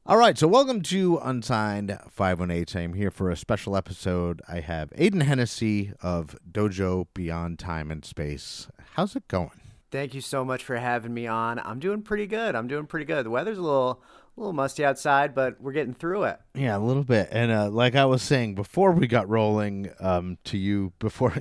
All right, so welcome to Unsigned 518. I'm here for a special episode. I have Aidan Hennessy of Dojo Beyond Time and Space. How's it going? Thank you so much for having me on. I'm doing pretty good. The weather's a little musty outside, but we're getting through it. Yeah, a little bit. And like I was saying before we got rolling, to you before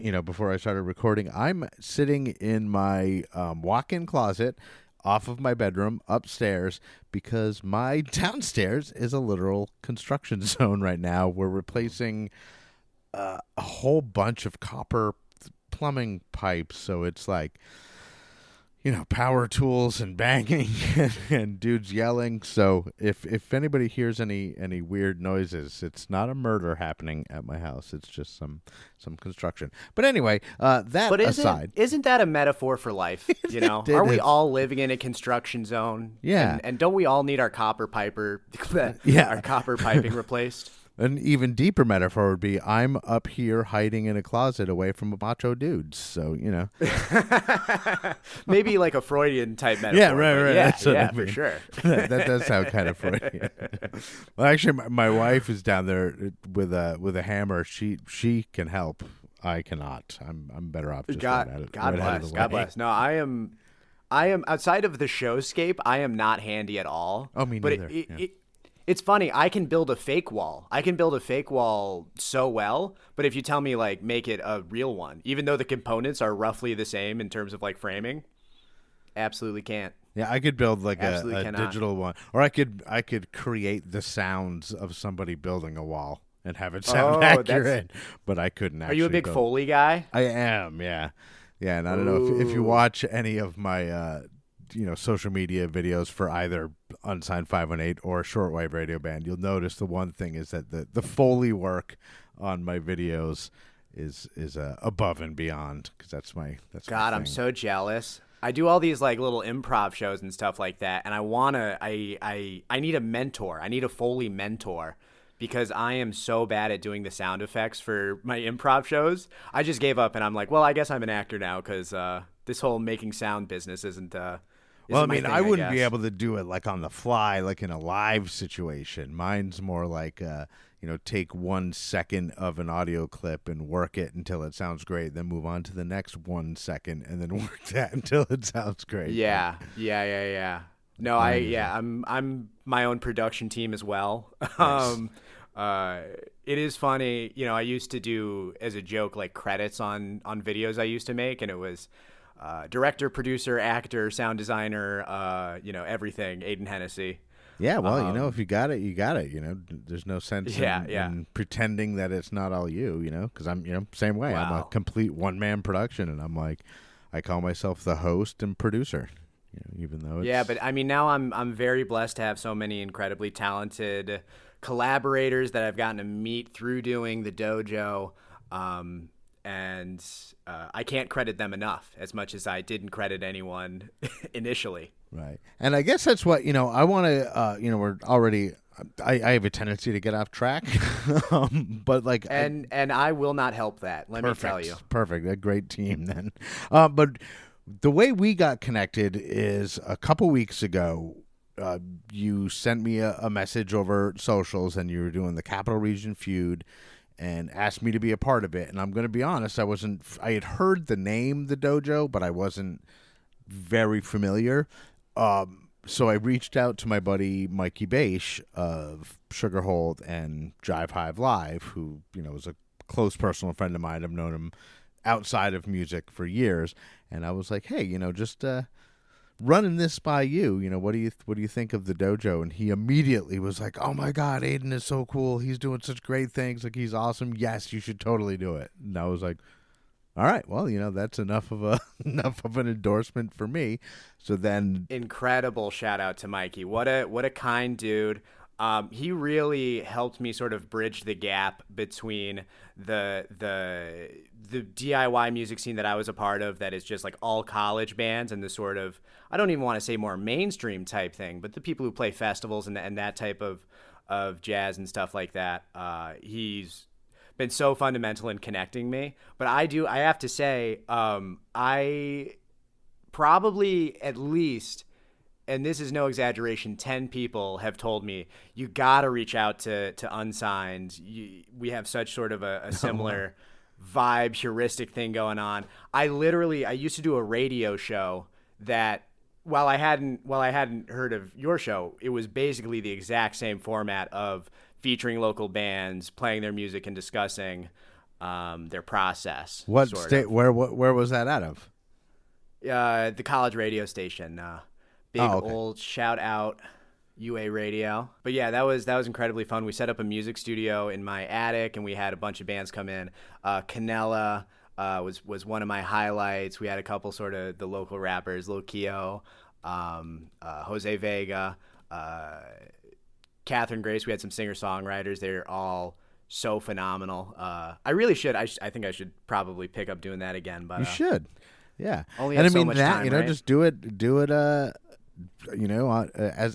I started recording, I'm sitting in my walk-in closet off of my bedroom upstairs because my downstairs is a literal construction zone right now. We're replacing a whole bunch of copper plumbing pipes, so it's like, power tools and banging and dudes yelling. So if anybody hears any weird noises, it's not a murder happening at my house. It's just some construction. But anyway, aside, isn't that a metaphor for life? Are we all living in a construction zone? Yeah. And don't we all need our copper piping replaced? An even deeper metaphor would be I'm up here hiding in a closet away from a macho dude. So, Maybe like a Freudian type metaphor. Yeah, right. Yeah, That's what I mean. for sure. that does sound kind of Freudian. Well, actually, my wife is down there with a hammer. She can help. I cannot. I'm better off just God bless. No, I am outside of the showscape. I am not handy at all. Oh, me neither. But it's funny. I can build a fake wall. So well, but if you tell me like make it a real one, even though the components are roughly the same in terms of like framing, absolutely can't. Yeah, I could build like a cannot. digital one, or I could create the sounds of somebody building a wall and have it sound accurate. But I couldn't. Are you a big Foley guy? I am. Yeah. And I don't know if you watch any of my social media videos for either Unsigned518 or Shortwave Radio Band, you'll notice the one thing is that the Foley work on my videos is above and beyond, because that's my God, I'm so jealous. I do all these like little improv shows and stuff like that, and I need a mentor. I need a Foley mentor, because I am so bad at doing the sound effects for my improv shows. I just gave up, and I'm like, well, I guess I'm an actor now, because this whole making sound business isn't well, I mean, thing, I wouldn't be guess. able to do it like on the fly, like in a live situation. Mine's more like, take 1 second of an audio clip and work it until it sounds great, then move on to the next 1 second and then work that until it sounds great. Yeah. No, I'm my own production team as well. Nice. It is funny, I used to do as a joke like credits on videos I used to make, and it was director, producer, actor, sound designer, everything. Aidan Hennessy. Yeah, well, if you got it, you got it. There's no sense in pretending that it's not all you. Because I'm same way. Wow. I'm a complete one-man production, and I'm like, I call myself the host and producer. Even though it's... Yeah, but I mean, now I'm very blessed to have so many incredibly talented collaborators that I've gotten to meet through doing the dojo. And I can't credit them enough, as much as I didn't credit anyone initially. Right. And I guess that's what, I want to, we're already, I have a tendency to get off track, but like. And I will not help that, let me tell you. Perfect. A great team then. But the way we got connected is a couple weeks ago. You sent me a message over socials, and you were doing the Cap Region Feud, and asked me to be a part of it. And I'm going to be honest, I had heard the name, the dojo, but I wasn't very familiar. So I reached out to my buddy Mikey Baish of Sugarhold and Jive Hive Live, who, is a close personal friend of mine. I've known him outside of music for years. And I was like, hey, just running this by you, what do you think of the dojo? And he immediately was like, oh my God, Aidan is so cool. He's doing such great things. Like, he's awesome. Yes, you should totally do it. And I was like, all right, well, that's enough of an endorsement for me. So then, incredible shout out to Mikey. What a kind dude. He really helped me sort of bridge the gap between the DIY music scene that I was a part of, that is just like all college bands, and the sort of, I don't even want to say more mainstream type thing, but the people who play festivals and that type of jazz and stuff like that. He's been so fundamental in connecting me. But I have to say, I probably at least and this is no exaggeration, 10 people have told me, you got to reach out to Unsigned. We have such sort of a similar vibe, heuristic thing going on. I used to do a radio show that, while I hadn't heard of your show, it was basically the exact same format of featuring local bands, playing their music, and discussing their process. What state? Where was that out of? The college radio station. Big old shout out UA Radio. But yeah, that was incredibly fun. We set up a music studio in my attic, and we had a bunch of bands come in. Canella was one of my highlights. We had a couple sort of the local rappers, Lil Keo, Jose Vega, Catherine Grace. We had some singer-songwriters. They're all so phenomenal. I really should. I think I should probably pick up doing that again. But you should. Yeah. Only have so much time, right? Just do it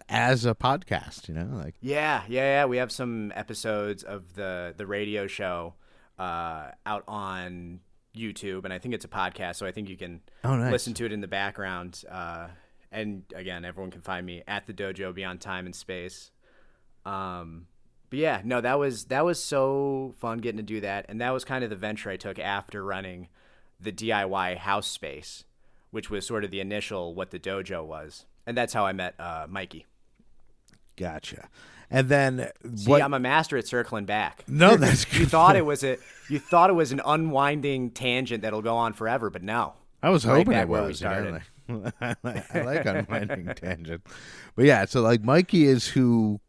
as a podcast, like. Yeah. We have some episodes of the radio show out on YouTube, and I think it's a podcast, so I think you can listen to it in the background. And again, everyone can find me at the Dojo Beyond Time and Space. But yeah, no, that was so fun getting to do that, and that was kind of the venture I took after running the DIY house space, which was sort of the initial what the Dojo was, and that's how I met Mikey. Gotcha. And then I'm a master at circling back. No, that's good. You thought it was an unwinding tangent that'll go on forever, but no. I was hoping it where was. we started. I like unwinding tangent, but yeah. So like Mikey is who,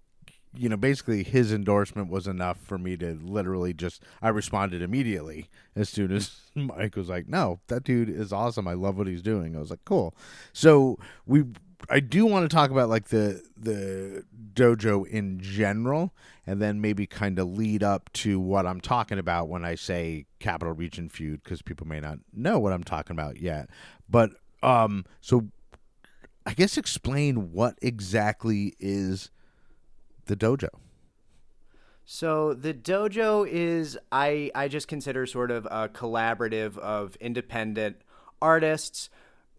basically his endorsement was enough for me to literally I responded immediately as soon as Mike was like, "No, that dude is awesome. I love what he's doing." I was like, "Cool." So I do want to talk about like the Dojo in general, and then maybe kind of lead up to what I'm talking about when I say Capital Region Feud, because people may not know what I'm talking about yet. But so I guess explain what exactly is the Dojo. So the Dojo is, I just consider sort of a collaborative of independent artists,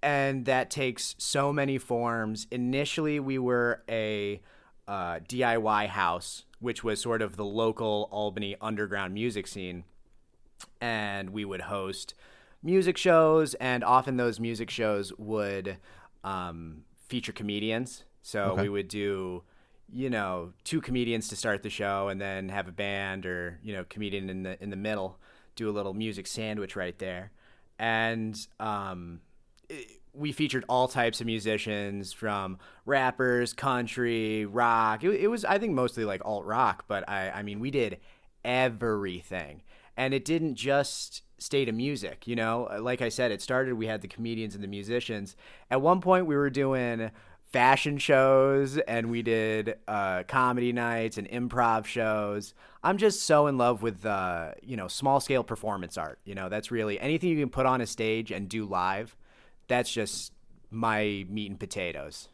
and that takes so many forms. Initially, we were a DIY house, which was sort of the local Albany underground music scene, and we would host music shows, and often those music shows would feature comedians. So we would do, 2 comedians to start the show, and then have a band or, comedian in the middle, do a little music sandwich right there. And we featured all types of musicians, from rappers, country, rock. It was, I think, mostly like alt rock, but I mean, we did everything. And it didn't just stay to music, Like I said, it started, we had the comedians and the musicians. At one point, we were doing fashion shows, and we did comedy nights and improv shows. I'm just so in love with small scale performance art. That's really anything you can put on a stage and do live. That's just my meat and potatoes.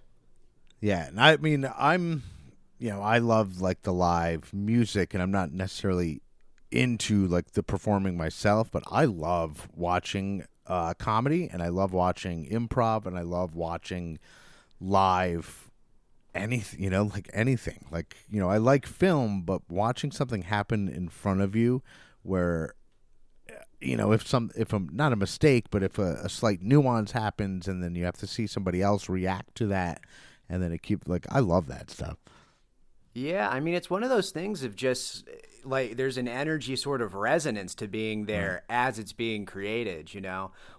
Yeah, and I mean, I love like the live music, and I'm not necessarily into like the performing myself, but I love watching comedy, and I love watching improv, and I love watching live anything, like anything. Like, I like film, but watching something happen in front of you where, if I'm not a mistake, but if a slight nuance happens, and then you have to see somebody else react to that, and then I love that stuff. Yeah, I mean, it's one of those things of just like there's an energy sort of resonance to being there as it's being created,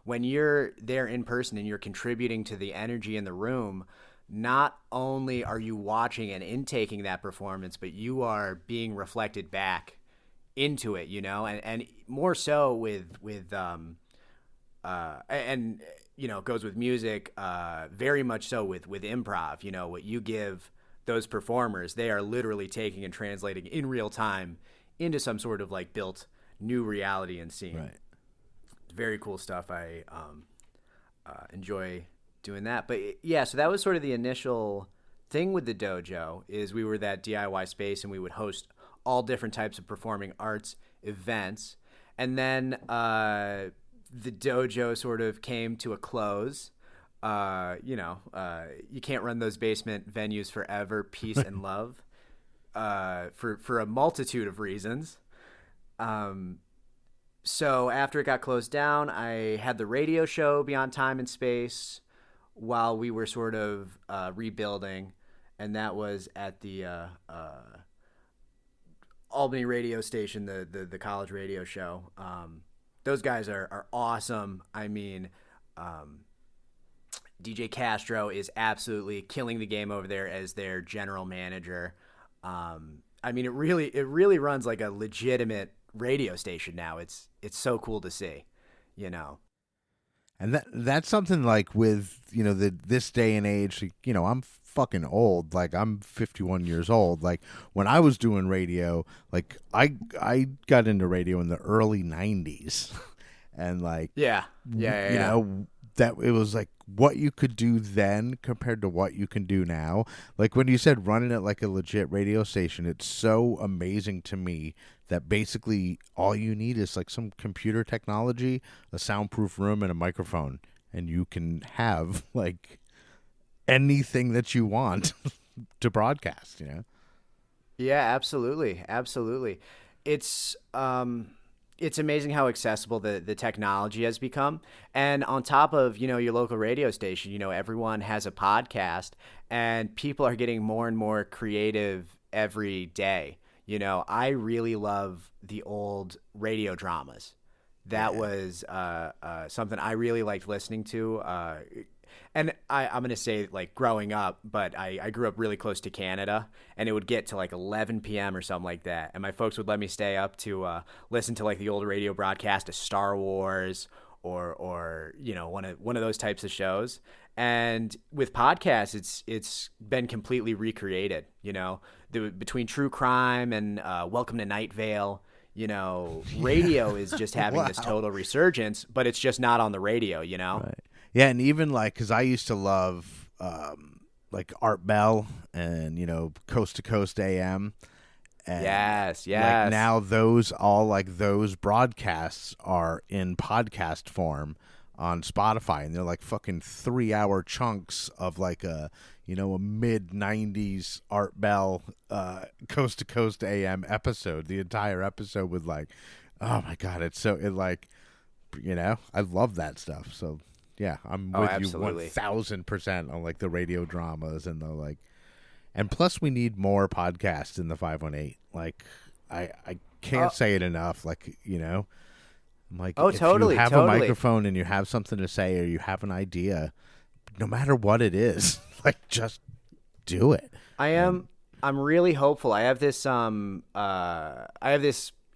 When you're there in person and you're contributing to the energy in the room, not only are you watching and intaking that performance, but you are being reflected back into it, and more so with it goes with music, very much so with improv. What you give those performers, they are literally taking and translating in real time into some sort of like built new reality and scene. Right. Very cool stuff. I enjoy doing that. But yeah, so that was sort of the initial thing with the Dojo, is we were that DIY space, and we would host all different types of performing arts events. And then the Dojo sort of came to a close. You can't run those basement venues forever. Peace and love, for a multitude of reasons. So after it got closed down, I had the radio show Beyond Time and Space while we were sort of rebuilding, and that was at the Albany radio station, the college radio show. Those guys are awesome. I mean, DJ Castro is absolutely killing the game over there as their general manager. I mean, it really runs like a legitimate radio station now. It's so cool to see, you know. And that's something like with, you know, this day and age, you know, I'm fucking old. Like, I'm 51 years old. Like, when I was doing radio, like, I got into radio in the early 90s. And, like, you know, that it was like what you could do then compared to what you can do now. Like, when you said running it like a legit radio station, it's so amazing to me that basically all you need is like some computer technology, a soundproof room, and a microphone, and you can have like anything that you want to broadcast, you know? Yeah, absolutely. It's amazing how accessible the technology has become. And on top of, you know, your local radio station, you know, everyone has a podcast, and people are getting more and more creative every day. You know, I really love the old radio dramas. That was something I really liked listening to. And I'm going to say, like, growing up, but I grew up really close to Canada, and it would get to, like, 11 p.m. or something like that. And my folks would let me stay up to listen to, like, the old radio broadcast of Star Wars or you know, one of those types of shows. And with podcasts, it's been completely recreated, you know, between true crime and Welcome to Night Vale. You know, radio is just having this total resurgence, but it's just not on the radio, you know? Right. Yeah, and even like, because I used to love like Art Bell and, you know, Coast to Coast AM. And yes. Like now those broadcasts are in podcast form on Spotify, and they're like fucking 3-hour chunks of like a mid-90s Art Bell Coast to Coast AM episode. The entire episode with like, oh my God, I love that stuff. So yeah, I'm with you 1,000% on like the radio dramas and the like. And plus, we need more podcasts in the 518. Like, I can't say it enough. Like, you know, like if you have a microphone and you have something to say or you have an idea, no matter what it is, like, just do it. I'm really hopeful. I have this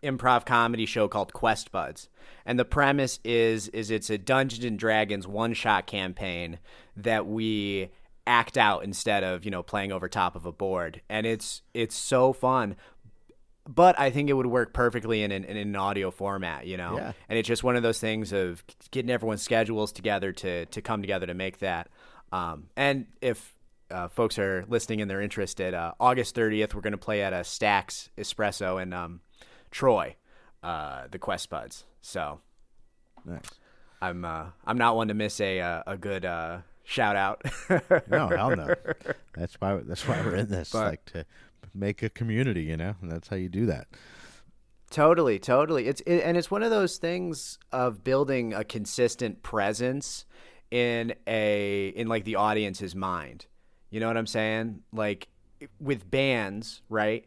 improv comedy show called Quest Buds, and the premise is it's a Dungeons and Dragons one-shot campaign that we act out instead of, you know, playing over top of a board, and it's so fun. But I think it would work perfectly in an audio format, you know. Yeah. And it's just one of those things of getting everyone's schedules together to come together to make that. And if folks are listening and they're interested, August 30th we're going to play at a Stacks Espresso in Troy, the Quest Buds. So nice. I'm not one to miss a good shout out. No, hell no. That's why we're in this, like, to make a community, you know, and that's how you do that. Totally. It's one of those things of building a consistent presence in like the audience's mind. You know what I'm saying? Like with bands, right?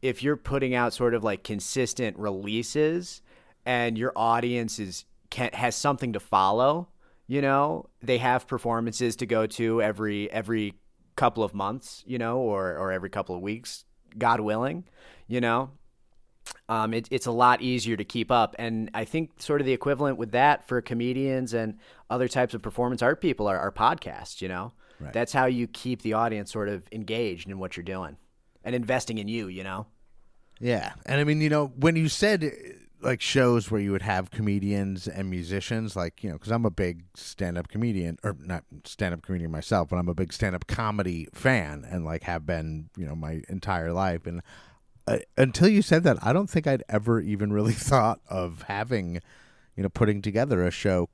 If you're putting out sort of like consistent releases and your audience has something to follow, you know, they have performances to go to every couple of months, you know, or every couple of weeks, God willing, you know, it's a lot easier to keep up. And I think sort of the equivalent with that for comedians and other types of performance art people are podcasts, you know. Right. That's how you keep the audience sort of engaged in what you're doing and investing in you know. Yeah. And I mean, you know, when you said like shows where you would have comedians and musicians, like, you know, because I'm a big stand-up comedian, or not stand-up comedian myself, but I'm a big stand-up comedy fan and like have been, you know, my entire life. And until you said that, I don't think I'd ever even really thought of having, you know, putting together a show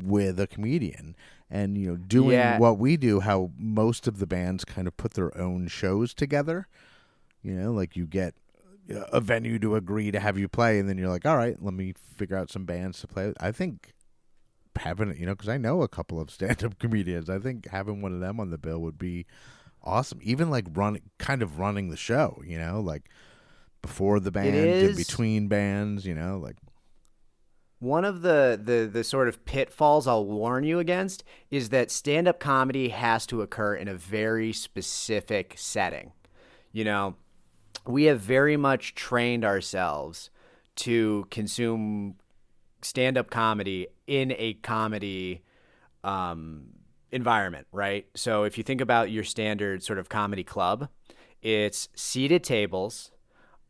with a comedian. And, doing what we do, how most of the bands kind of put their own shows together, like you get a venue to agree to have you play, and then you're like, all right, let me figure out some bands to play. I think having, because I know a couple of stand-up comedians, I think having one of them on the bill would be awesome. Even like running the show, like before the band, in between bands, like. One of the sort of pitfalls I'll warn you against is that stand-up comedy has to occur in a very specific setting. We have very much trained ourselves to consume stand-up comedy in a comedy environment, right? So if you think about your standard sort of comedy club, it's seated tables.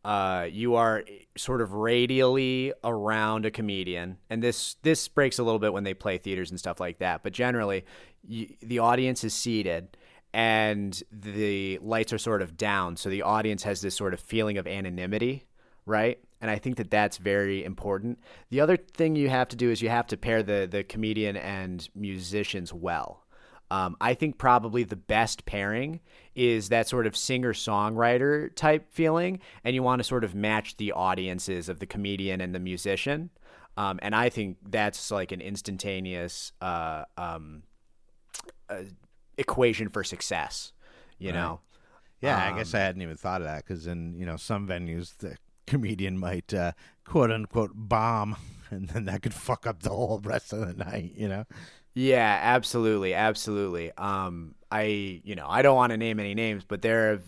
You are sort of radially around a comedian, and this breaks a little bit when they play theaters and stuff like that. But generally, the audience is seated, and the lights are sort of down, so the audience has this sort of feeling of anonymity, right? And I think that that's very important. The other thing you have to do is you have to pair the comedian and musicians well. I think probably the best pairing is that sort of singer-songwriter type feeling, and you want to sort of match the audiences of the comedian and the musician. And I think that's like an instantaneous equation for success, know? Yeah, I guess I hadn't even thought of that, because in, some venues, the comedian might, quote-unquote, bomb, and then that could fuck up the whole rest of the night, Yeah, absolutely. Absolutely. I don't want to name any names, but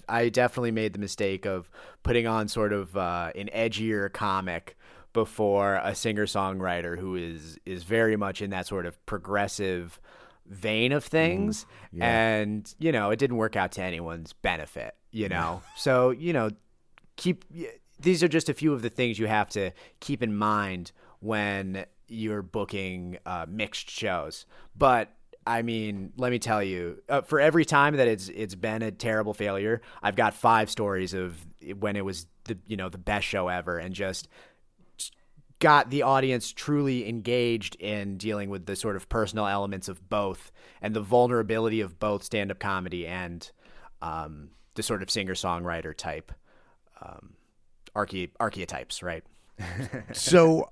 I definitely made the mistake of putting on sort of an edgier comic before a singer-songwriter who is very much in that sort of progressive vein of things. And, it didn't work out to anyone's benefit, So, these are just a few of the things you have to keep in mind when you're booking mixed shows. But I mean, let me tell you, for every time that it's been a terrible failure, I've got 5 stories of when it was the best show ever, and just got the audience truly engaged in dealing with the sort of personal elements of both, and the vulnerability of both stand-up comedy and the sort of singer-songwriter type archetypes, right? So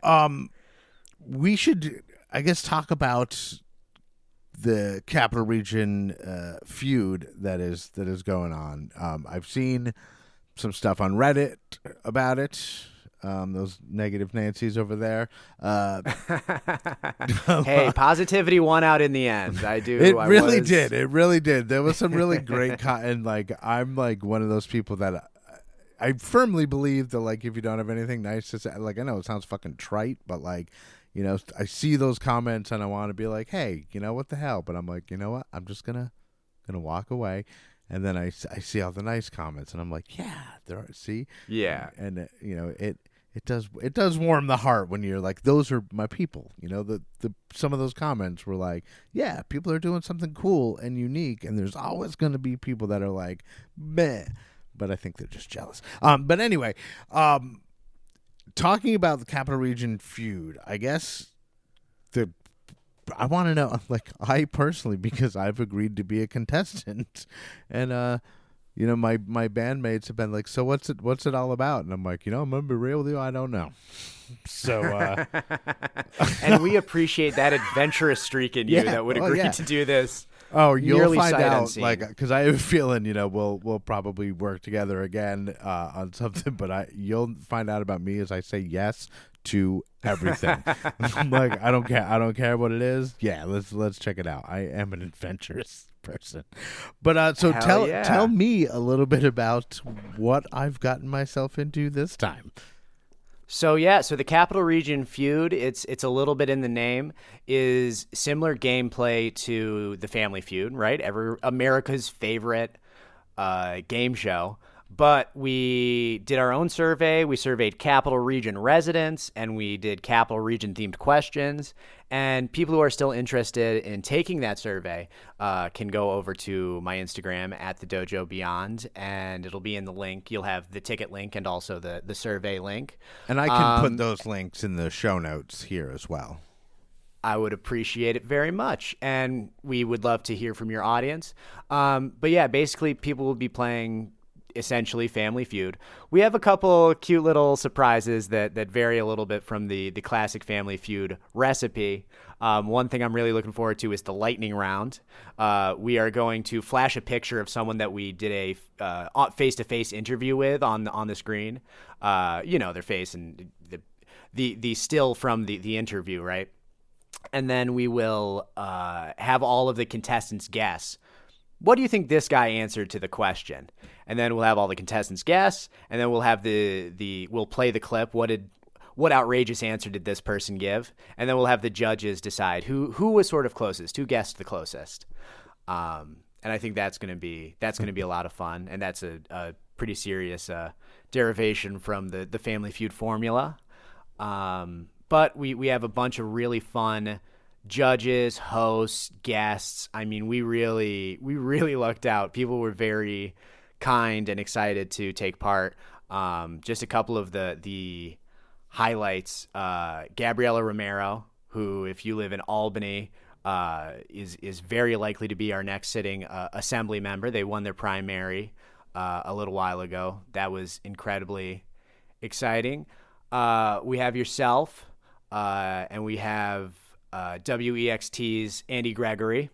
we should, I guess, talk about the Capital Region feud that is going on. I've seen some stuff on Reddit about it. Those negative Nancy's over there. Hey, positivity won out in the end. It really did. It really did. There was some really great and like I'm like one of those people that I firmly believe that, like, if you don't have anything nice to say, like, I know it sounds fucking trite, but like, I see those comments and I want to be like, hey, what the hell? But I'm like, you know what? I'm just gonna walk away. And then I see all the nice comments and I'm like, yeah, there are. See, yeah, and it does warm the heart when you're like, those are my people. The some of those comments were like, yeah, people are doing something cool and unique, and there's always going to be people that are like, meh. But I think they're just jealous. But anyway, talking about the Capital Region feud, I guess I want to know, like, I personally, because I've agreed to be a contestant, and my bandmates have been like, so what's it all about? And I'm like, I'm gonna be real with you, I don't know. So and we appreciate that adventurous streak in you that would agree to do this. Oh, you'll find out, like, because I have a feeling, we'll probably work together again on something. But you'll find out about me as I say yes to everything. I'm like, I don't care what it is. Yeah, let's check it out. I am an adventurous person. But so tell me a little bit about what I've gotten myself into this time. So the Capital Region Feud, it's a little bit in the name, is similar gameplay to the Family Feud, right? America's favorite game show. But we did our own survey. We surveyed Capital Region residents, and we did Capital Region themed questions. And people who are still interested in taking that survey can go over to my Instagram at the Dojo Beyond, and it'll be in the link. You'll have the ticket link and also the survey link. And I can put those links in the show notes here as well. I would appreciate it very much. And we would love to hear from your audience. But yeah, basically people will be playing essentially Family Feud. We have a couple cute little surprises that vary a little bit from the classic Family Feud recipe. One thing I'm really looking forward to is the lightning round. We are going to flash a picture of someone that we did a face-to-face interview with on the screen. Their face and the still from the interview, right? And then we will have all of the contestants guess, what do you think this guy answered to the question? And then we'll have all the contestants guess, and then we'll have we'll play the clip. What outrageous answer did this person give? And then we'll have the judges decide who was sort of closest, who guessed the closest. And I think that's gonna be a lot of fun, and that's a pretty serious derivation from the Family Feud formula. But we have a bunch of really fun judges, hosts, guests. I mean, we really lucked out. People were very kind and excited to take part. Just a couple of the highlights. Gabriela Romero, who, if you live in Albany, is very likely to be our next sitting assembly member. They won their primary a little while ago. That was incredibly exciting. We have yourself, and we have WEXT's Andy Gregory,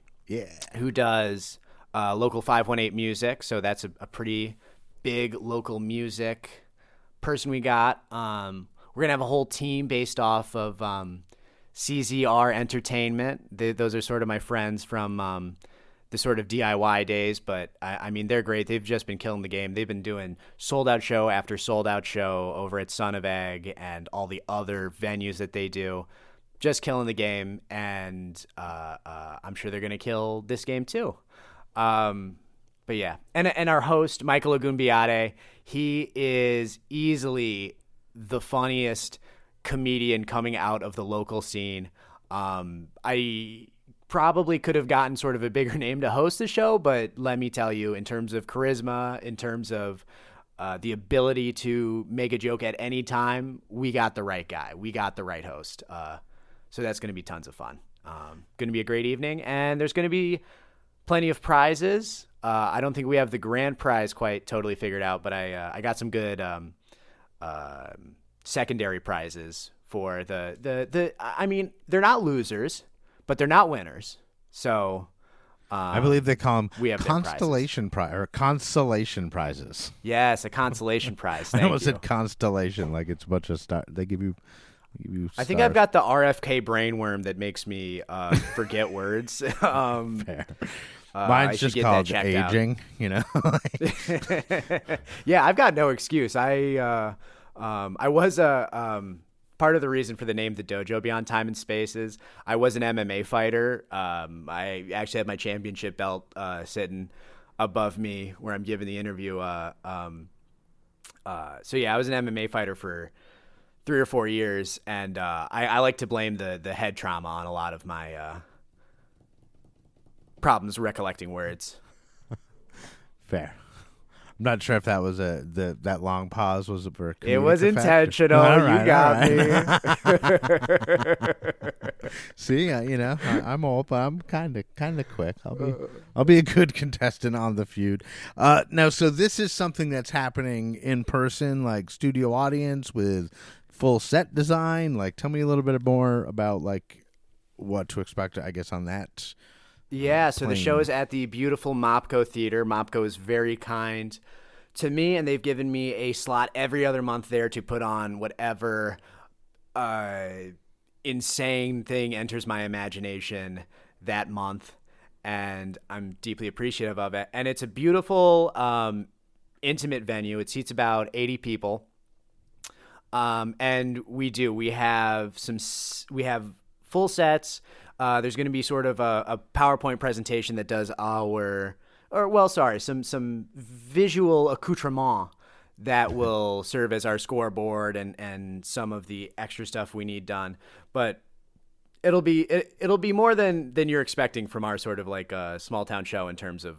who does local 518 music. So that's a pretty big local music person we got. We're going to have a whole team based off of CZR Entertainment. Those are sort of my friends from the sort of DIY days, but I mean, they're great. They've just been killing the game. They've been doing sold out show after sold out show over at Son of Egg and all the other venues that they do. Just killing the game, and I'm sure they're going to kill this game too. But yeah, and our host, Michael Agumbiade, he is easily the funniest comedian coming out of the local scene. I probably could have gotten sort of a bigger name to host the show, but let me tell you, in terms of charisma, in terms of the ability to make a joke at any time, we got the right guy. We got the right host. So that's going to be tons of fun. Going to be a great evening, and there's going to be plenty of prizes. I don't think we have the grand prize quite totally figured out, but I got some good secondary prizes for the. I mean, they're not losers, but they're not winners. So I believe they call them we have constellation or consolation prizes. Yes, a consolation prize. I almost said constellation, like it's a bunch of stars. They give you. I think I've got the RFK brainworm that makes me forget words. Fair. Mine's just called aging, Yeah, I've got no excuse. I was part of the reason for the name the Dojo Beyond Time and Space is I was an MMA fighter. I actually had my championship belt sitting above me where I'm giving the interview. So yeah, I was an MMA fighter for 3 or 4 years, and I like to blame the head trauma on a lot of my problems recollecting words. Fair. I'm not sure if that was that long pause was for it was intentional. Right, you got me. See, I'm old, but I'm kind of quick. I'll be a good contestant on the feud. Now, so this is something that's happening in person, like studio audience with full set design. Like, tell me a little bit more about like what to expect, I guess, on that. Yeah, so the show is at the beautiful Mopco Theater. Mopco is very kind to me, and they've given me a slot every other month there to put on whatever insane thing enters my imagination that month, and I'm deeply appreciative of it. And it's a beautiful, intimate venue. It seats about 80 people. And we have full sets. There's going to be sort of a PowerPoint presentation that does some visual accoutrement that will serve as our scoreboard and some of the extra stuff we need done. But it'll be more than you're expecting from our sort of like small town show in terms of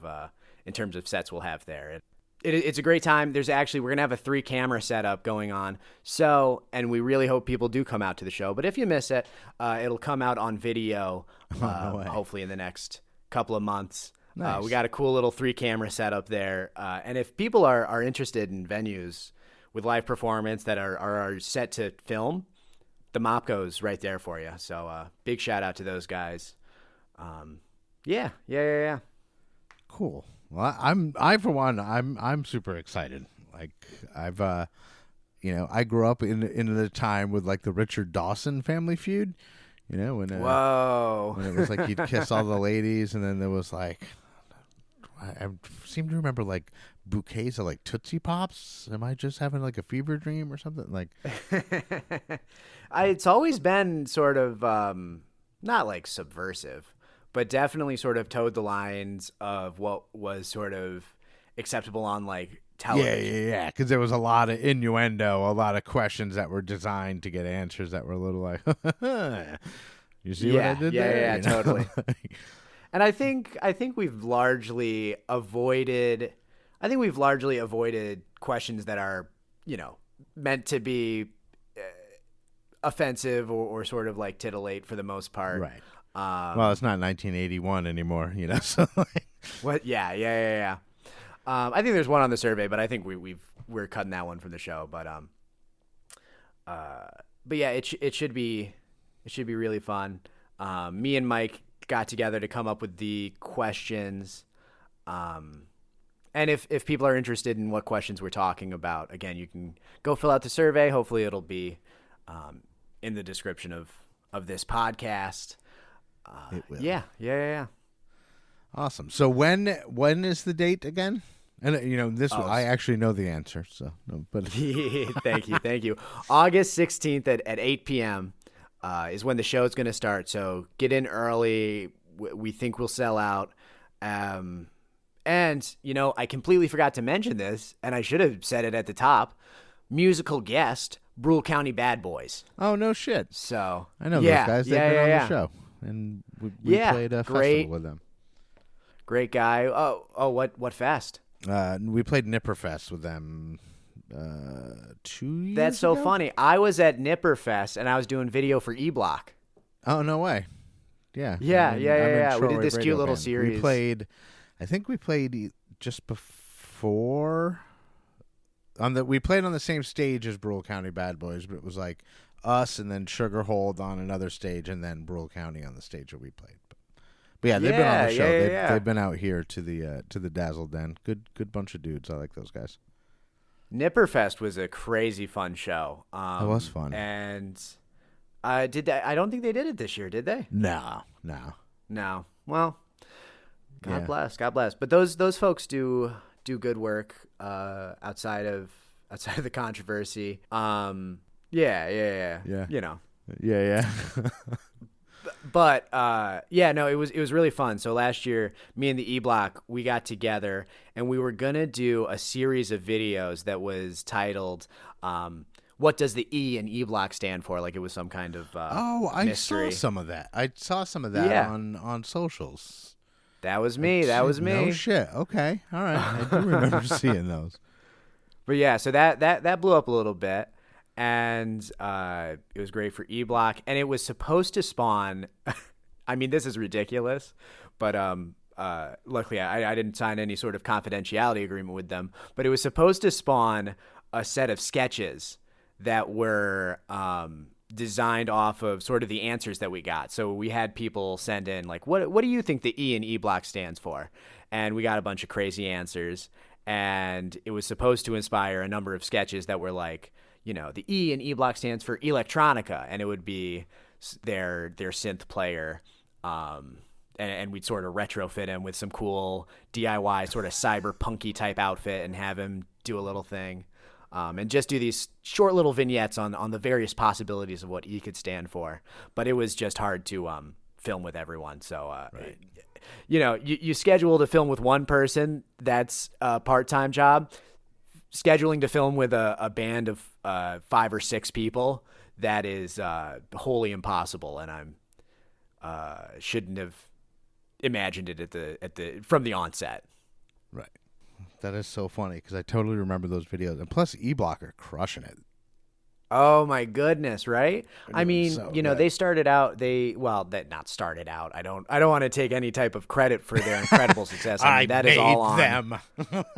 sets we'll have there. It's a great time. We're going to have a 3-camera setup going on. So, and we really hope people do come out to the show. But if you miss it, it'll come out on video, No way. hopefully in the next couple of months. Nice. We got a cool little 3-camera setup there. And if people are interested in venues with live performance that are set to film, the Mopco's right there for you. So big shout out to those guys. Yeah. Cool. Well, I'm super excited. Like I've, I grew up in the time with like the Richard Dawson Family Feud, when Whoa. when it was like you'd kiss all the ladies, and then there was like, I seem to remember like bouquets of like Tootsie Pops. Am I just having like a fever dream or something? Like, It's always been sort of not like subversive, but definitely sort of towed the lines of what was sort of acceptable on like television. Yeah. Because there was a lot of innuendo, a lot of questions that were designed to get answers that were a little like, you see what I did there? Yeah, totally. And I think we've largely avoided. I think we've largely avoided questions that are, meant to be offensive or sort of like titillate for the most part. Right. Well, it's not 1981 anymore, So like, What? Yeah. I think there's one on the survey, but I think we're cutting that one from the show. But yeah, it should be really fun. Me and Mike got together to come up with the questions. And if people are interested in what questions we're talking about, again, you can go fill out the survey. Hopefully it'll be in the description of this podcast. it will. Yeah. Awesome. So when is the date again? And I actually know the answer. So, no, but Thank you. August 16th at 8 p.m. Is when the show is going to start. So get in early. We think we'll sell out. And I completely forgot to mention this, and I should have said it at the top. Musical guest, Brule County Bad Boys. oh no shit. So I know those guys. They've been on the show, and we played a great. festival with them. Great guy. Oh, what fest? We played Nipperfest with them 2 years That's so ago? funny. I was at Nipperfest, and I was doing video for E-Block. Oh, no way. Yeah. Yeah. I'm in We did Shortwave this Radio cute little Band. series. I think we played just before we played on the same stage as Brule County Bad Boys, but it was like us and then Sugarhold on another stage and then Brule County on the stage that we played. But yeah, they've been on the show. They've been out here to the Dazzle Den. Good bunch of dudes. I like those guys. Nipperfest was a crazy fun show. It was fun. And I don't think they did it this year, did they? No. No. Well, God bless. But those folks do good work outside of the controversy. Yeah. Yeah. But no, it was really fun. So last year, me and the E-Block, we got together and we were gonna do a series of videos that was titled "What does the E in E-Block stand for?" Like it was some kind of mystery. Saw some of that. I saw some of that on socials. That was me. No shit. Okay. All right. I do remember seeing those. But yeah, so that blew up a little bit. And it was great for E-Block, and it was supposed to spawn. I mean, this is ridiculous, but luckily I didn't sign any sort of confidentiality agreement with them. But it was supposed to spawn a set of sketches that were designed off of sort of the answers that we got. So we had people send in like, what do you think the E in E-Block stands for? And we got a bunch of crazy answers, and it was supposed to inspire a number of sketches that were like, the E in E-Block stands for electronica, and it would be their synth player. And we'd sort of retrofit him with some cool DIY sort of cyberpunky type outfit and have him do a little thing. And just do these short little vignettes on the various possibilities of what E could stand for. But it was just hard to film with everyone. So, right. You schedule to film with one person, that's a part-time job. Scheduling to film with a band of 5 or 6 people, that is wholly impossible, and I'm shouldn't have imagined it at the from the onset. Right. That is so funny because I totally remember those videos. And plus, E-Block are crushing it. Oh my goodness, right? I mean, so you know, good. they started out. That not started out. I don't want to take any type of credit for their incredible success. I mean, that is all on them.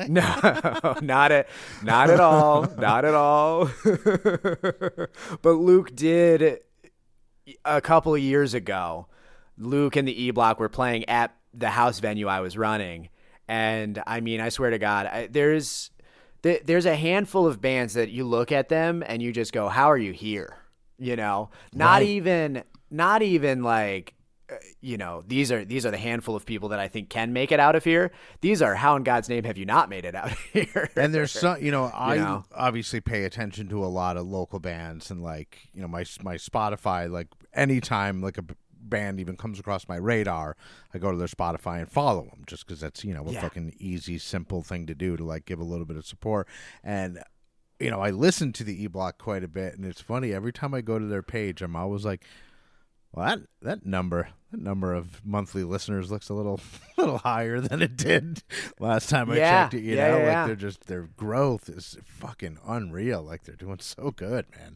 No, not at all, not at all. But Luke did a couple of years ago. Luke and the E Block were playing at the house venue I was running, and I mean, I swear to God, there's a handful of bands that you look at them and you just go, "How are you here?" You know, not even like, you know, these are the handful of people that I think can make it out of here. These are, how in God's name have you not made it out of here? And there's some, I obviously pay attention to a lot of local bands, and like, my Spotify, like anytime like a band even comes across my radar, I go to their Spotify and follow them, just because that's, a fucking easy, simple thing to do to like give a little bit of support. And I listen to the E-Block quite a bit, and it's funny, every time I go to their page, I'm always like, well, that number of monthly listeners looks a little higher than it did last time I checked it. Like their growth is fucking unreal. Like they're doing so good, man.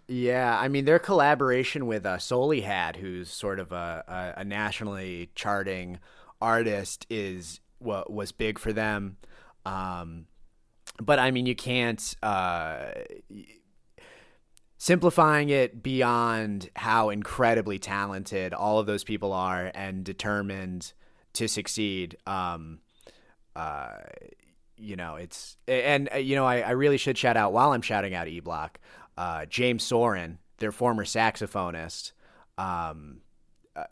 Yeah, I mean, their collaboration with Soli Had, who's sort of a nationally charting artist, was big for them. But I mean, you can't simplifying it beyond how incredibly talented all of those people are and determined to succeed. I really should shout out, while I'm shouting out E-Block, James Soren, their former saxophonist.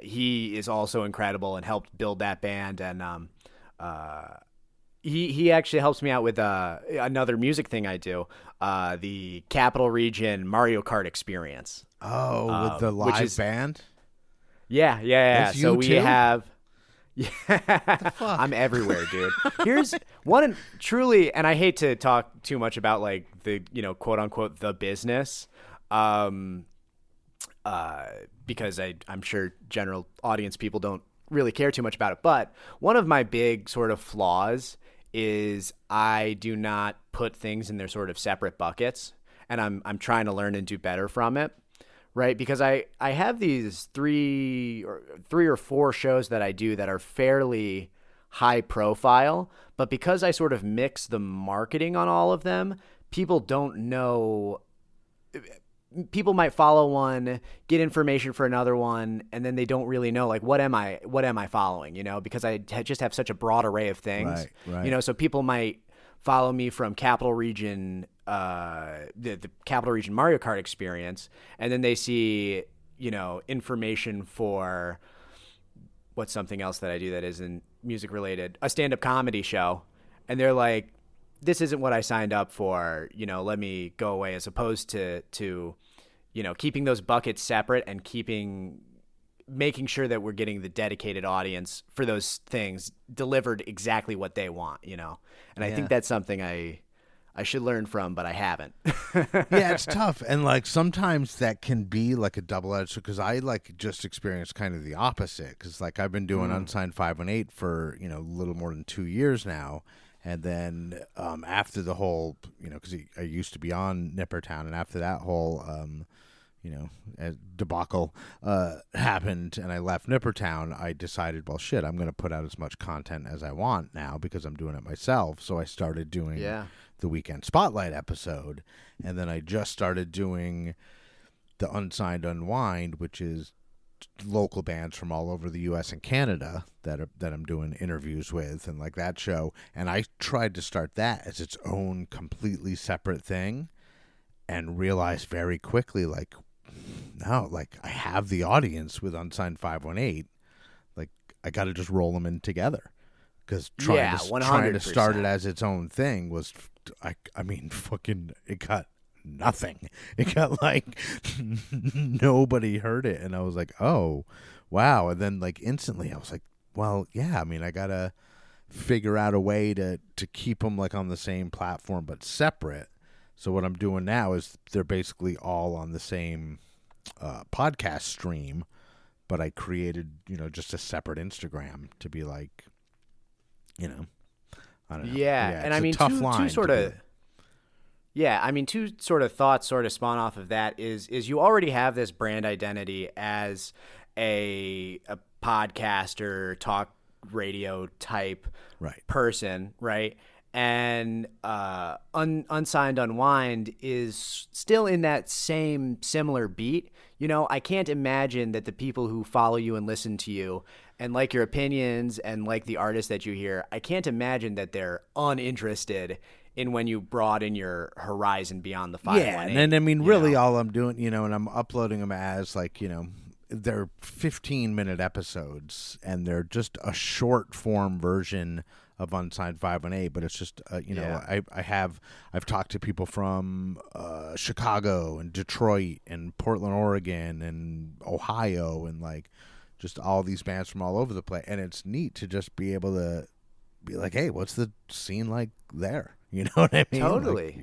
He is also incredible and helped build that band. And he actually helps me out with another music thing I do, the Capital Region Mario Kart experience. Oh, with the live band? Yeah. That's so you we too? have... Yeah, I'm everywhere, dude. Here's one truly, and I hate to talk too much about like the, quote unquote, the business, because I'm sure general audience people don't really care too much about it. But one of my big sort of flaws is I do not put things in their sort of separate buckets, and I'm trying to learn and do better from it. Right, because I have these three or four shows that I do that are fairly high profile, but because I sort of mix the marketing on all of them, people don't know. People might follow one, get information for another one, and then they don't really know, like, what am I following? Because I just have such a broad array of things. Right. So people might follow me from Capital Region, the Capital Region Mario Kart experience, and then they see, information for what's something else that I do that isn't music related, a stand-up comedy show, and they're like, this isn't what I signed up for, let me go away, as opposed to keeping those buckets separate and making sure that we're getting the dedicated audience for those things delivered exactly what they want, And I think that's something I should learn from, but I haven't. Yeah, it's tough. And like sometimes that can be like a double-edged, because I like just experienced kind of the opposite, because like I've been doing Unsigned518 for, a little more than 2 years now. And then after the whole, because I used to be on Nippertown, and after that whole debacle happened and I left Nippertown, I decided, well, shit, I'm going to put out as much content as I want now because I'm doing it myself. So I started doing the Weekend Spotlight episode, and then I just started doing the Unsigned Unwind, which is local bands from all over the U.S. and Canada that I'm doing interviews with, and like that show. And I tried to start that as its own completely separate thing, and realized very quickly, like, no, like I have the audience with Unsigned518. Like I got to just roll them in together, because trying to start it as its own thing was, I mean, fucking, it got nothing. It got like nobody heard it, and I was like, oh, wow. And then like instantly I was like, well, yeah, I mean, I gotta figure out a way to keep them like on the same platform but separate. So what I'm doing now is they're basically all on the same podcast stream, but I created, just a separate Instagram to be like, I don't know. Yeah, and it's I a mean, tough two line to sort of. do. Yeah, I mean, two sort of thoughts sort of spawn off of that is you already have this brand identity as a podcaster, talk radio type Right. person, right? And Unsigned Unwind is still in that same similar beat. You know, I can't imagine that the people who follow you and listen to you and like your opinions and like the artists that you hear, I can't imagine that they're uninterested in when you broaden your horizon beyond the 518. Yeah, and then I mean, really, all I'm doing, and I'm uploading them as like, they're 15-minute episodes, and they're just a short form version of Unsigned 518. But it's just, I've talked to people from Chicago and Detroit and Portland, Oregon, and Ohio, and like just all these bands from all over the place, and it's neat to just be able to be like, hey, what's the scene like there? You know what I mean?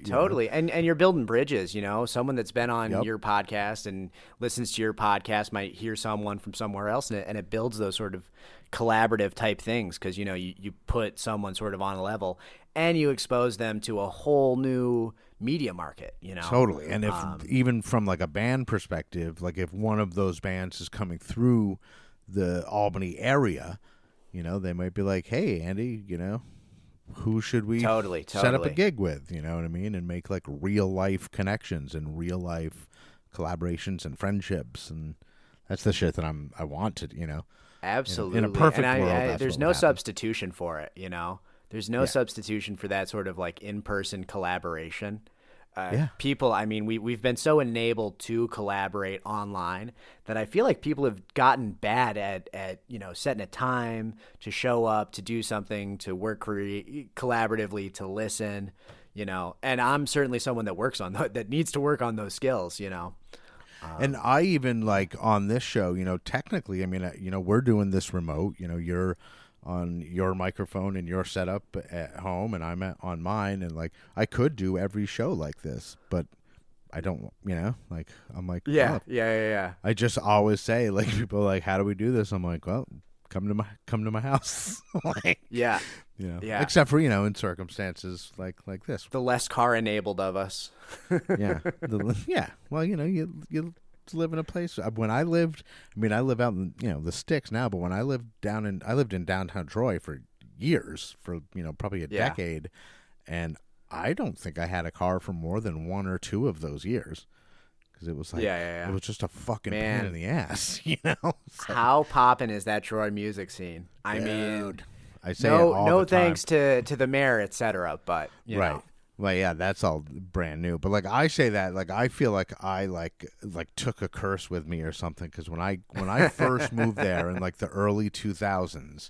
Totally. And you're building bridges, someone that's been on Yep. your podcast and listens to your podcast might hear someone from somewhere else, and it builds those sort of collaborative type things because, you put someone sort of on a level and you expose them to a whole new media market, Totally. And if even from like a band perspective, like if one of those bands is coming through the Albany area, they might be like, hey, Andy, who should we set up a gig with, you know what I mean, and make like real life connections and real life collaborations and friendships, and that's the shit that I want to, absolutely in a perfect and world. There's no substitution for it, There's no substitution for that sort of like in-person collaboration. People, I mean, we've been so enabled to collaborate online that I feel like people have gotten bad at setting a time to show up, to do something, to work collaboratively, to listen, and I'm certainly someone that works on that needs to work on those skills, And I even like on this show, technically, I mean, we're doing this remote, you're on your microphone and your setup at home, and I'm on mine, and like I could do every show like this, but I don't, like I'm like, yeah. I just always say, like, people are like, how do we do this? I'm like, well, come to my house. Like, yeah. Except for, in circumstances like this. The less car enabled of us. Yeah. Well, you live in a place. When I lived, I live out in, the sticks now, but when I lived in downtown Troy for years, for, probably a decade. And I don't think I had a car for more than 1 or 2 of those years. Because it was like, it was just a fucking pain in the ass, So, how poppin' is that Troy music scene? I mean, I say no thanks to the mayor, etc. But right. know. Well, yeah, that's all brand new. But like I say that, like I feel like I like took a curse with me or something. Because when I first moved there in like the early 2000s,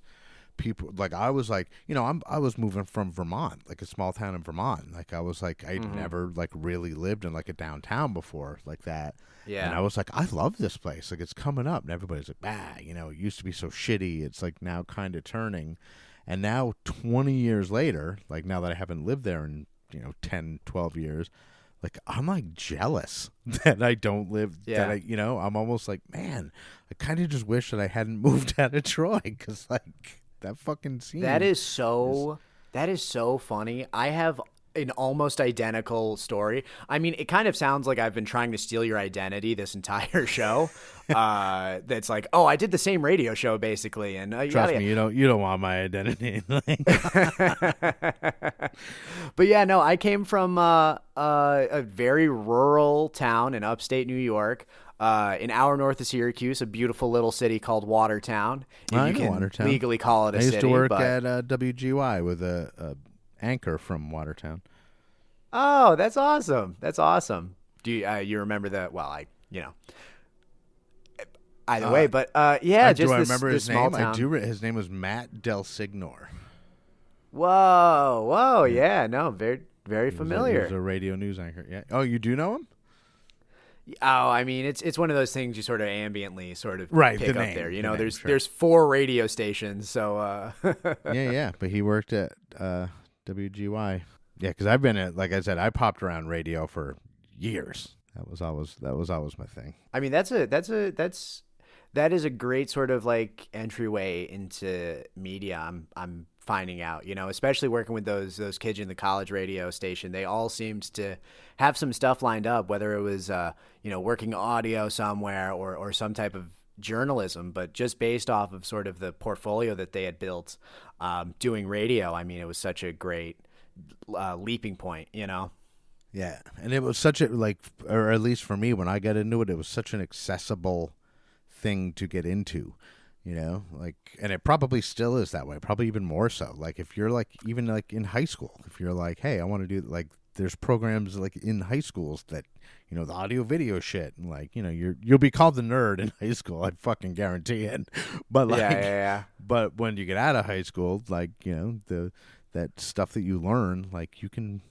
people like I was like, I was moving from Vermont, like a small town in Vermont. Like I was like I'd never like really lived in like a downtown before like that. Yeah. And I was like, I love this place. Like it's coming up, and everybody's like, it used to be so shitty. It's like now kind of turning, and now 20 years later, like now that I haven't lived there in 10, 12 years, like I'm like jealous that I don't live that I'm almost like, man, I kind of just wish that I hadn't moved out of Troy, because like that fucking scene that is so funny. I have an almost identical story. I mean, it kind of sounds like I've been trying to steal your identity this entire show. That's like, oh, I did the same radio show basically, and trust me, you don't want my identity. But yeah, no, I came from a very rural town in upstate New York, an hour north of Syracuse, a beautiful little city called Watertown. I know Watertown. Legally call it a city. I used to work at WGY with a anchor from Watertown. Oh, that's awesome. That's awesome. Do you remember that? Well, either way, but yeah, just do I this, remember this his small name? town. I do. His name was Matt Del Signor. Whoa, yeah, no, very, very familiar. He was a radio news anchor. Yeah. Oh, you do know him? Oh, I mean, it's one of those things you sort of ambiently sort of right, pick the up name, there. sure. There's 4 radio stations, so yeah. But he worked at WGY. Yeah, because I've been at, like I said, I popped around radio for years. That was always my thing. I mean, that is a great sort of like entryway into media. I'm finding out, especially working with those kids in the college radio station. They all seemed to have some stuff lined up, whether it was, working audio somewhere or some type of journalism, but just based off of sort of the portfolio that they had built doing radio. I mean, it was such a great leaping point, Yeah, and it was such a, like, or at least for me, when I got into it, it was such an accessible thing to get into, and it probably still is that way, probably even more so. Like, if you're like, even like in high school, if you're like, hey, I want to do, like, there's programs like in high schools that, the audio video shit, and like, you'll be called the nerd in high school, I fucking guarantee it. But like, yeah. But when you get out of high school, like, that stuff that you learn, like, you can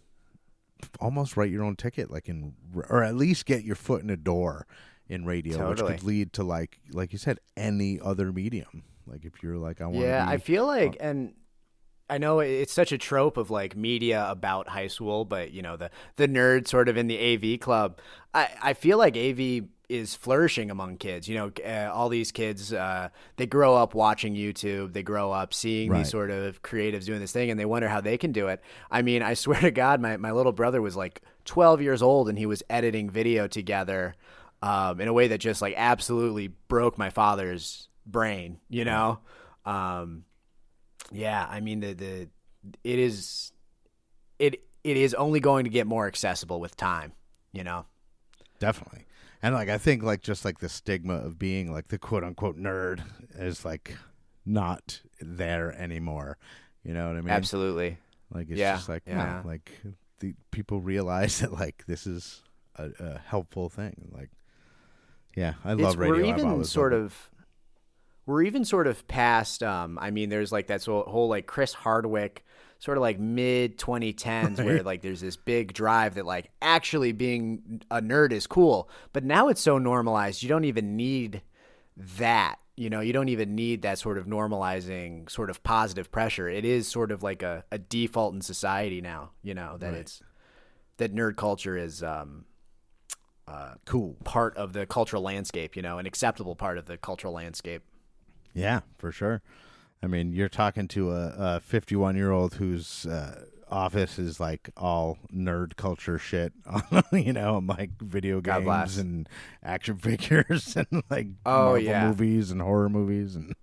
almost write your own ticket, like, or at least get your foot in a door in radio, Totally. which could lead to like you said, any other medium. Like, if you're like, I want to I feel like, and I know it's such a trope of like media about high school, but the nerd sort of in the AV club. I feel like AV is flourishing among kids. All these kids, they grow up watching YouTube. They grow up seeing these sort of creatives doing this thing, and they wonder how they can do it. I mean, I swear to God, my little brother was like 12 years old, and he was editing video together in a way that just like absolutely broke my father's brain. Yeah, I mean, it is only going to get more accessible with time. Definitely. And like, I think like just like the stigma of being like the quote unquote nerd is like not there anymore. You know what I mean? Absolutely. Like, it's just like, no, like the people realize that like this is a helpful thing. Like, yeah, I love radio. We're even sort of past, I mean, there's like that whole like Chris Hardwick sort of like mid 2010s where like there's this big drive that like actually being a nerd is cool. But now it's so normalized, you don't even need that. You don't even need that sort of normalizing sort of positive pressure. It is sort of like a default in society now, that that nerd culture is cool part of the cultural landscape, an acceptable part of the cultural landscape. Yeah, for sure. I mean, you're talking to a 51-year-old whose office is like all nerd culture shit, like video games and action figures and like Marvel movies and horror movies. And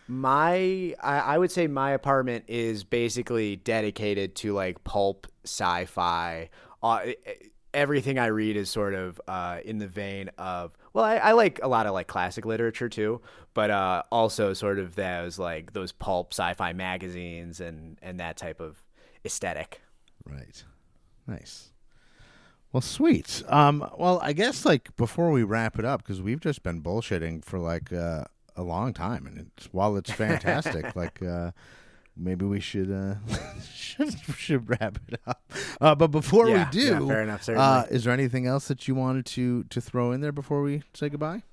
I would say my apartment is basically dedicated to like pulp sci-fi. Everything I read is sort of in the vein of, well, I like a lot of like classic literature too, but also sort of those pulp sci-fi magazines and that type of aesthetic. Right. Nice. Well, sweet. Well, I guess like before we wrap it up, because we've just been bullshitting for like a long time, and while it's fantastic, like maybe we should should wrap it up. But before we do, fair enough, certainly. Is there anything else that you wanted to throw in there before we say goodbye?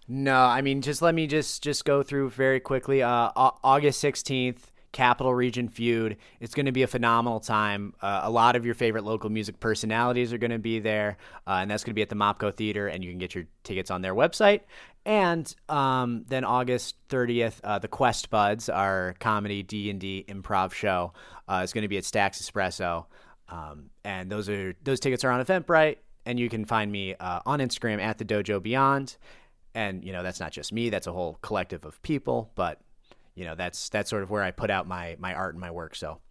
No, I mean, let me just go through very quickly. August 16th, Capital Region Feud. It's going to be a phenomenal time. A lot of your favorite local music personalities are going to be there, and that's going to be at the Mopco Theater, and you can get your tickets on their website. And then August 30th, the Quest Buds, our comedy D&D improv show, is going to be at Stax Espresso. And those tickets are on Eventbrite, and you can find me on Instagram at the Dojo Beyond. And that's not just me; that's a whole collective of people. But that's sort of where I put out my art and my work. So,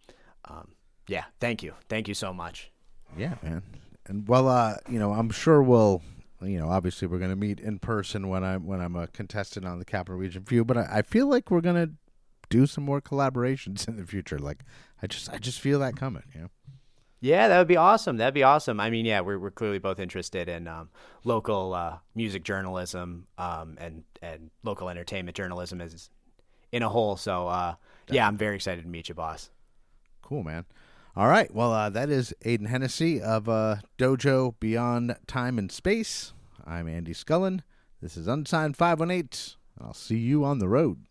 thank you so much. Yeah, man. And well, I'm sure we'll. Obviously we're going to meet in person when I'm a contestant on the Capital Region Feud, but I feel like we're going to do some more collaborations in the future. Like, I just feel that coming, Yeah, that would be awesome. That'd be awesome. I mean, yeah, we're clearly both interested in local music journalism and local entertainment journalism as in a whole. So, I'm very excited to meet you, boss. Cool, man. All right. Well, that is Aidan Hennessy of Dojo Beyond Time and Space. I'm Andy Scullin. This is Unsigned 518. I'll see you on the road.